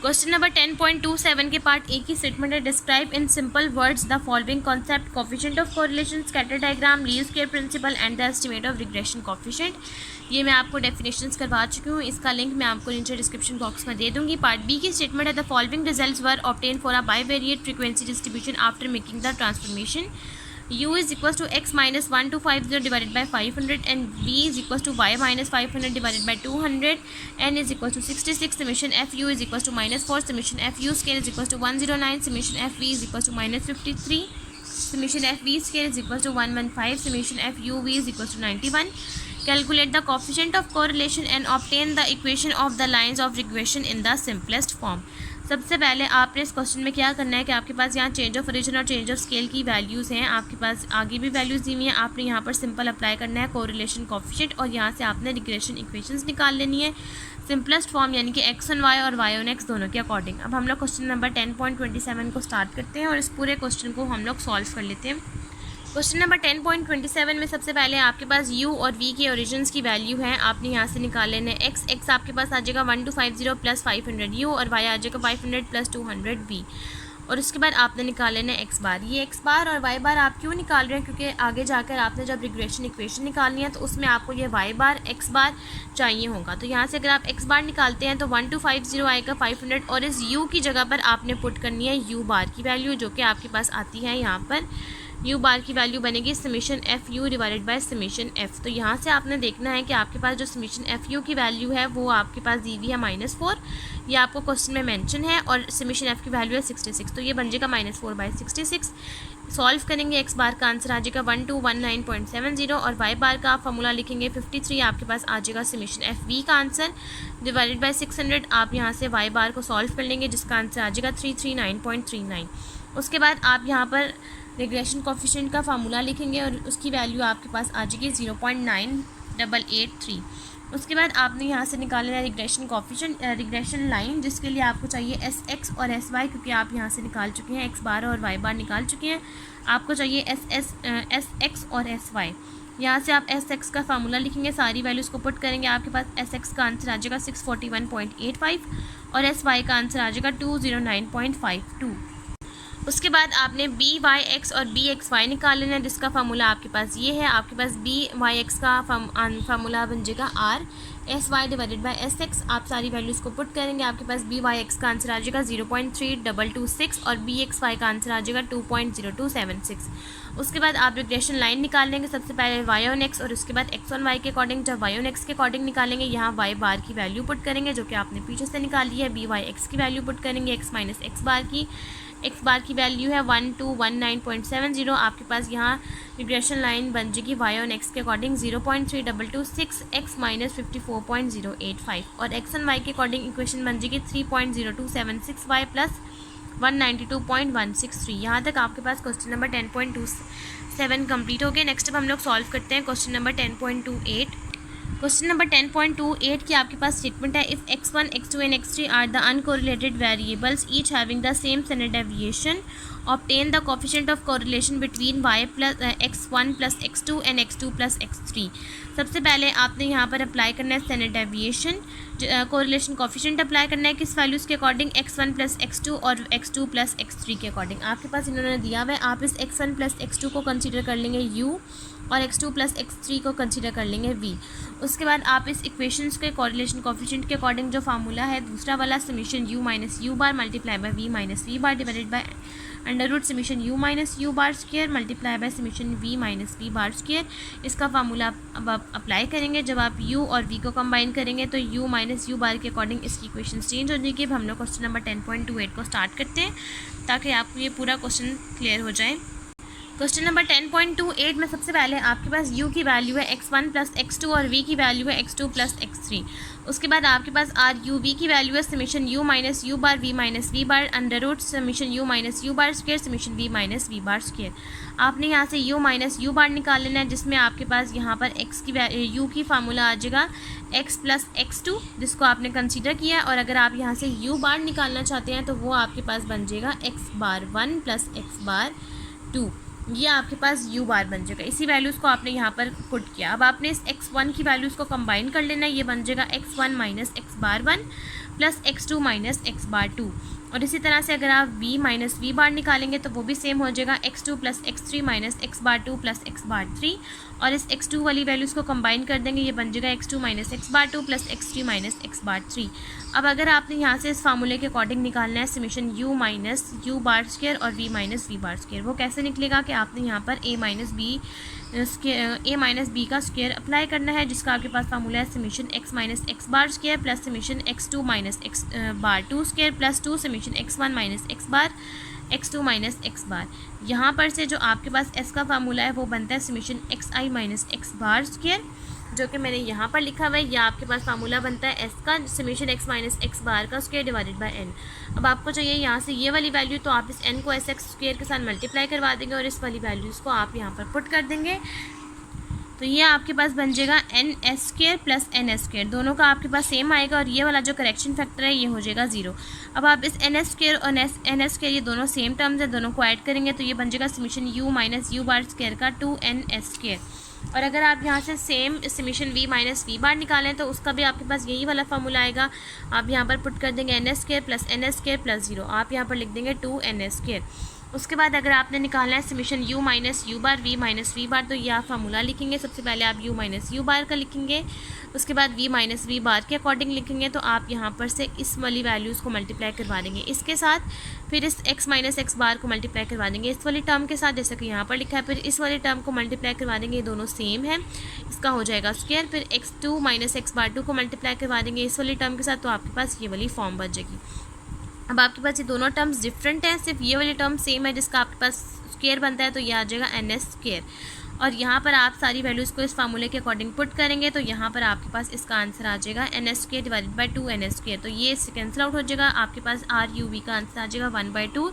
क्वेश्चन नंबर 10.27 के पार्ट ए की स्टेटमेंट है, describe in simple words the following concept, coefficient of correlation, scatter diagram, least square principle and the estimate of regression coefficient. ये मैं आपको डेफिनेशंस करवा चुकी हूँ, इसका लिंक मैं आपको नीचे डिस्क्रिप्शन बॉक्स में दे दूँगी। पार्ट बी की स्टेटमेंट है, the following results were obtain for a bivariate frequency distribution after making the transformation. u is equals to x minus 1250 divided by 500 and v is equals to y minus 500 divided by 200, n is equals to 66, summation fu is equals to -4, summation fu scale is equals to 109, summation fv is equals to -53, summation fv scale is equals to 115, summation fuv is equals to 91. Calculate the coefficient of correlation and obtain the equation of the lines of regression in the simplest form. सबसे पहले आपने इस question में क्या करना है कि आपके पास यहाँ चेंज ऑफ ओरिजिन और चेंज ऑफ स्केल की वैल्यूज़ हैं, आपके पास आगे भी वैल्यूज़ दी हुई हैं। आपने यहाँ पर सिंपल अप्लाई करना है कोरिलेशन कोफिशिएंट, और यहाँ से आपने रिग्रेशन इक्वेशंस निकाल लेनी है सिंपलेस्ट फॉर्म, यानी कि x ऑन y और y ऑन x दोनों के अकॉर्डिंग। अब हम लोग क्वेश्चन नंबर 10.27 को स्टार्ट करते हैं और इस पूरे क्वेश्चन को हम लोग सॉल्व कर लेते हैं। क्वेश्चन नंबर 10.27 में सबसे पहले आपके पास u और v के ओरिजिन्स की वैल्यू है, आपने यहाँ से निकाल लेना है x आपके पास आ जाएगा 1250 प्लस 500 u, और y आ जाएगा 500 प्लस 200 v। और उसके बाद आपने निकाल लेना है x बार। ये x बार और y बार आप क्यों निकाल रहे हैं, क्योंकि आगे जाकर आपने जब रिग्रेशन इक्वेशन निकालनी है तो उसमें आपको ये y बार x बार चाहिए होगा। तो यहाँ से अगर आप x बार निकालते हैं तो 1250 आएगा 500, और इस u की जगह पर आपने पुट करनी है u बार की वैल्यू, जो कि आपके पास आती है यहाँ पर u बार की वैल्यू बनेगी summation f you divided by summation F. तो यहाँ से आपने देखना है कि आपके पास जो समेशन एफ यू की वैल्यू है वो आपके पास दी हुई है -4, ये आपको क्वेश्चन में मेंशन है, और समेशन एफ की वैल्यू है 66, तो ये बन जाएगा -4/66। सॉल्व करेंगे, x बार का आंसर आ जाएगा 1219.70, और y बार का आप फॉर्मूला लिखेंगे 53, आपके पास आ जाएगा समेशन एफ वी का आंसर डिवाइडेड बाय 600। आप यहाँ से y बार को सॉल्व कर लेंगे जिसका आंसर आ जाएगा 339.39। उसके बाद आप यहाँ पर रिग्रेशन कोफिशिएंट का फार्मूला लिखेंगे और उसकी वैल्यू आपके पास आ जाएगी 0.9883। उसके बाद आपने यहाँ से निकालना है रिग्रेशन कोफिशिएंट, रिग्रेशन लाइन, जिसके लिए आपको चाहिए एस एक्स और एस वाई, क्योंकि आप यहाँ से निकाल चुके हैं x बार और y बार निकाल चुके हैं। आपको चाहिए एस एक्स और एस वाई। यहाँ से आप एस एक्स का फार्मूला लिखेंगे, सारी वैल्यूज़ को पुट करेंगे, आपके पास एस एक्स का आंसर आ जाएगा 641.85 और एस वाई का आंसर आ जाएगा 209.52। उसके बाद आपने बी वाई एक्स और बी एक्स वाई निकाल लेना है, जिसका फार्मूला आपके पास ये है। आपके पास बी वाई एक्स का फार्मूला बन जाएगा r S Y divided by S x. आप सारी वैल्यूज़ को पुट करेंगे, आपके पास बी वाई एक्स का आंसर आ जाएगा 0.3226 और बी एक्स वाई का आंसर आ जाएगा 2.0276। उसके बाद आप रिग्रेशन लाइन निकाल लेंगे, सबसे पहले वाई ऑन एक्स और उसके बाद एक्स ऑन वाई के अकॉर्डिंग। जब वाई ऑन एक्स के अकॉर्डिंग निकालेंगे, यहाँ वाई बार की वैल्यू पुट करेंगे जो कि आपने पीछे से निकाली है, बी वाई एक्स की वैल्यू पुट करेंगे, एक्स माइनस एक्स बार की। एक्स बार की वैल्यू है 1219.70। आपके पास यहाँ रिग्रेशन लाइन बन जाएगी वाई ऑन एक्स के अकॉर्डिंग 0.3226 एक्स माइनस 54.085 और एक्स एंड वाई के अकॉर्डिंग इक्वेशन बन जाएगी 3.0276 वाई प्लस 192.163। यहाँ तक आपके पास क्वेश्चन नंबर 10.27 कंप्लीट हो गया। नेक्स्ट अब हम लोग सॉल्व करते हैं क्वेश्चन नंबर 10.28। क्वेश्चन नंबर 10.28 की आपके पास स्टेटमेंट है, if x1, x2 and x3 are the uncorrelated variables each having the same standard deviation, obtain the coefficient of correlation between y plus x1 plus x2 and x2 plus x3। सबसे पहले आपने यहाँ पर apply करना है standard deviation, correlation coefficient apply करना है किस वैल्यूज़ के अकॉर्डिंग, x1 प्लस x2 और x2 प्लस x3 के अकॉर्डिंग। आपके पास इन्होंने दिया हुआ है, आप इस x1 प्लस x2 को कंसीडर कर लेंगे u और x2 प्लस x3 को कंसीडर कर लेंगे v। उसके बाद आप इस इक्वेशंस के कोरिलेशन कोफिशिएंट के अकॉर्डिंग जो फार्मूला है दूसरा वाला, summation u minus you bar multiply by v minus we bar divided by under root summation u minus you bar square multiply by summation v minus we bar square. इसका formula अब आप apply करेंगे। जब आप u और v को combine करेंगे तो u माइनस यू बार के अकॉर्डिंग इसकी इक्वेशन चेंज हो जाएगी। अब हम लोग क्वेश्चन नंबर 10.28 को स्टार्ट करते हैं ताकि आपको ये पूरा क्वेश्चन क्लियर हो जाए। क्वेश्चन नंबर 10.28 में सबसे पहले आपके पास u की वैल्यू है x1 प्लस x2 और v की वैल्यू है x2 प्लस x3। उसके बाद आपके पास आर यू वी की वैल्यू है summation u minus you bar v minus we bar under root summation u minus you bar square summation v minus we bar square. आपने यहाँ से u माइनस यू बार निकाल लेना है, जिसमें आपके पास यहाँ पर x की u की फार्मूला आ जाएगा x प्लस x2 जिसको आपने कंसीडर किया, और अगर आप यहाँ से u बार निकालना चाहते हैं तो वो आपके पास बन जाएगा x बार 1 प्लस x बार 2। ये आपके पास u बार बन जाएगा। इसी वैल्यूज़ को आपने यहाँ पर पुट किया। अब आपने इस x1 की वैल्यूज़ को कंबाइन कर लेना है, ये बन जाएगा x1 माइनस x बार 1 plus x2 minus x bar 2। और इसी तरह से अगर आप v माइनस वी बार निकालेंगे तो वो भी सेम हो जाएगा x2 plus x3 minus x bar 2 plus x बार 3। और इस x2 वाली वैल्यूज़ को कंबाइन कर देंगे, ये बन जाएगा x2 minus x bar 2 plus x3 minus x बार 3। अब अगर आपने यहाँ से इस फार्मूले के अकॉर्डिंग निकालना है summation u minus you bar square और v minus we bar square, वो कैसे निकलेगा कि आपने यहाँ पर a माइनस b का स्क्वायर अप्लाई करना है, जिसका आपके पास फार्मूला है summation x minus x bar square plus summation x2 minus x bar 2 square plus 2 summation x1 minus x bar x2 minus x bar. यहाँ पर से जो आपके पास s का फार्मूला है वो बनता है summation xi minus x bar square, जो कि मैंने यहाँ पर लिखा हुआ है। या आपके पास फार्मूला बनता है s का समीशन x माइनस x बार का स्क्वायर डिवाइडेड बाय n। अब आपको चाहिए यहाँ से ये वाली वैल्यू, तो आप इस n को s x स्क्वायर के साथ मल्टीप्लाई करवा देंगे और इस वाली वैल्यूज़ को आप यहाँ पर पुट कर देंगे, तो ये आपके पास बन जाएगा n s square plus n s square. दोनों का आपके पास सेम आएगा और ये वाला जो करेक्शन फैक्टर है ये हो जाएगा 0। अब आप इस एन एस स्क्वायर और एन एस स्क्वायर ये दोनों सेम टर्म्स है, दोनों को ऐड करेंगे तो ये बन जाएगा summation u minus you bar square का 2n स्क्वायर। और अगर आप यहाँ से same summation v minus we bar निकालें तो उसका भी आपके पास यही वाला फार्मूला आएगा। आप यहाँ पर पुट कर देंगे n s square plus n s square plus 0, आप यहाँ पर लिख देंगे 2n स्क्वायर। उसके बाद अगर आपने निकालना है summation u minus you bar v minus we bar, तो ये आप फार्मूला लिखेंगे। सबसे पहले आप u माइनस यू बार का लिखेंगे, उसके बाद v माइनस वी बार के अकॉर्डिंग लिखेंगे, तो आप यहाँ पर से इस वाली वैल्यूज़ को मल्टीप्लाई करवा देंगे इसके साथ, फिर इस x माइनस x बार को मल्टीप्लाई करवा देंगे इस वाली टर्म के साथ जैसे कि यहाँ पर लिखा है, फिर इस वाली टर्म को मल्टीप्लाई करवा देंगे, ये दोनों सेम है, इसका हो जाएगा स्क्वायर। फिर x2 माइनस x बार 2 को मल्टीप्लाई करवा देंगे इस वाली टर्म के साथ, तो आपके पास ये वाली फॉर्म बच जाएगी। अब आपके पास ये दोनों टर्म्स डिफरेंट हैं, सिर्फ ये वाली टर्म सेम है जिसका आपके पास स्क्वायर बनता है, तो ये आ जाएगा एन एस स्क्वायर। और यहाँ पर आप सारी वैल्यूज़ को इस फार्मूले के अकॉर्डिंग पुट करेंगे तो यहाँ पर आपके पास इसका आंसर आ जाएगा n s square divided by 2n square. तो ये इससे कैंसिल आउट हो जाएगा, आपके पास आर यू वी का आंसर आ जाएगा 1/2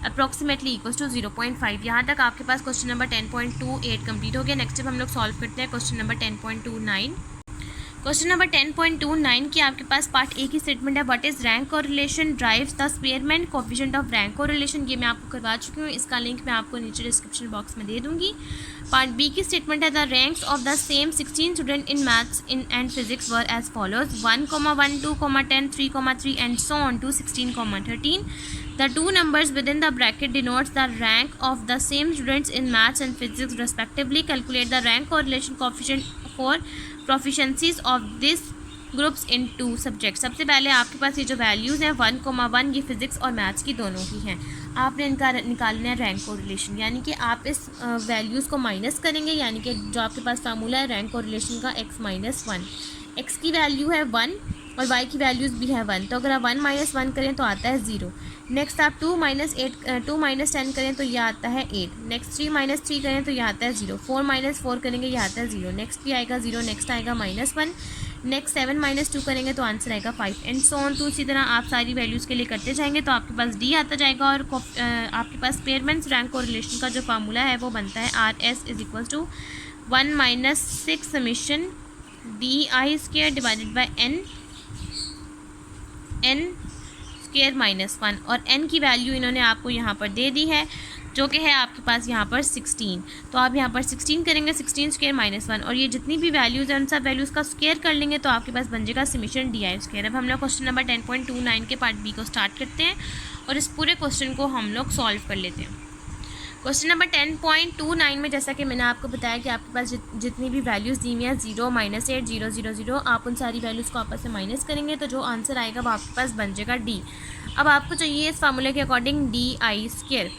अप्रॉक्सीमेटली इक्वल्स टू 0.5। यहाँ तक आपके पास क्वेश्चन नंबर 10.28 कंप्लीट हो गया। नेक्स्ट जब हम लोग सॉल्व करते हैं क्वेश्चन नंबर 10.29। क्वेश्चन नंबर 10.29 की आपके पास पार्ट ए की स्टेटमेंट है, what is rank correlation drives the Spearman coefficient of rank correlation. ये मैं आपको करवा चुकी हूँ, इसका लिंक मैं आपको नीचे डिस्क्रिप्शन बॉक्स में दे दूँगी। पार्ट बी की स्टेटमेंट है, the ranks of the same 16 student in maths in and physics were as follows 1, 1, 2, 10, 3, and so on to 16, 13. The two numbers within the bracket denotes the rank of the same students in maths and physics respectively. Calculate the rank correlation coefficient for proficiencies of this groups in two subjects. सबसे पहले आपके पास ये जो values हैं 1,1 ये physics और maths की दोनों की हैं। आपने इनका निकालना है रैंक कोरिलेशन, यानी कि आप इस वैल्यूज़ को माइनस करेंगे, यानी कि जो आपके पास फार्मूला है रैंक कोरिलेशन का x-1, x की वैल्यू है 1 और y की वैल्यूज़ भी है 1, तो अगर आप 1 - 1 करें तो आता है 0। नेक्स्ट आप 2 - 10 करें तो यह आता है 8। नेक्स्ट 3 - 3 करें तो यह आता है 0। 4 - 4 करेंगे यह आता है 0। नेक्स्ट भी आएगा 0, नेक्स्ट आएगा -1। नेक्स्ट 7 - 2 करेंगे तो आंसर आएगा 5 एंड सो ऑन टू। इसी तरह आप सारी वैल्यूज़ के लिए करते जाएंगे तो आपके पास डी आता जाएगा। और आपके पास स्पेयरमैन्स रैंक कोरिलेशन का जो फार्मूला है वो बनता है RS = 1 - 6 summation DI² divided by n square minus 1, और n की वैल्यू इन्होंने आपको यहाँ पर दे दी है जो कि है आपके पास यहाँ पर 16। तो आप यहाँ पर 16 करेंगे, 16 स्क्वायर माइनस 1, और ये जितनी भी वैल्यूज़ हैं उन सब वैल्यूज़ का स्क्वायर कर लेंगे तो आपके पास बन जाएगा समेशन DI²। अब हम लोग क्वेश्चन नंबर 10.29 के पार्ट बी को स्टार्ट करते हैं और इस पूरे क्वेश्चन को हम लोग सॉल्व कर लेते हैं। क्वेश्चन नंबर 10.29 में जैसा कि मैंने आपको बताया कि आपके पास जितनी भी वैल्यूज़ दी हुई हैं 0, -8, 0, 0, 0, आप उन सारी वैल्यूज़ को आपस में माइनस करेंगे तो जो आंसर आएगा वो आपके पास बन जाएगा D। अब आपको चाहिए इस फार्मूले के अकॉर्डिंग DI²,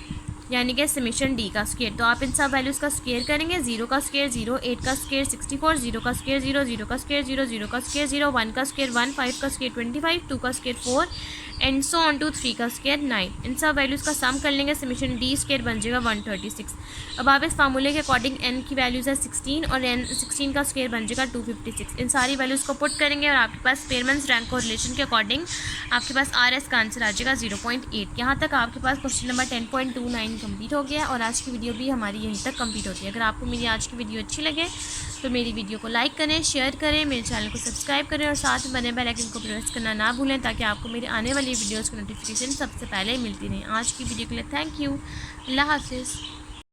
यानी कि समेशन D का स्क्वायर। तो आप इन सब वैल्यूज़ का स्क्वायर करेंगे, 0 का स्क्वायर 0, 8 का स्क्वायर 64, 0 का स्क्वायर 0, 0 का स्क्वायर 0, 0 का स्क्वायर 0, 1 का स्क्वायर 1, 5 का स्क्वायर 25, 2 का square 4 and so on to 3 का स्क्वायर 9। इन सब वैल्यूज़ का सम कर लेंगे, समेशन D² बन जाएगा 136। अब आप इस फार्मूले के अकॉर्डिंग n की वैल्यूज़ है 16 और n 16 का स्क्वायर बन जाएगा 256। इन सारी वैल्यूज़ को पुट करेंगे और आपके पास स्पेयरमैन्स रैंक को रिलेशन के अकॉर्डिंग आपके पास RS का आंसर आ जाएगा 0.8। यहाँ तक आपके पास क्वेश्चन नंबर 10.29 कंप्लीट हो गया और आज की वीडियो भी हमारी यहीं तक कंप्लीट होती है। अगर आपको मेरी आज की वीडियो अच्छी लगे तो मेरी वीडियो को लाइक करें, शेयर करें, मेरे चैनल को सब्सक्राइब करें और साथ में बने बेल आइकन को प्रेस करना ना भूलें ताकि आपको मेरे आने वाली वीडियोज़ की नोटिफिकेशन सबसे पहले मिलती रहे। आज की वीडियो के लिए थैंक यू। अल्लाह हाफिज़।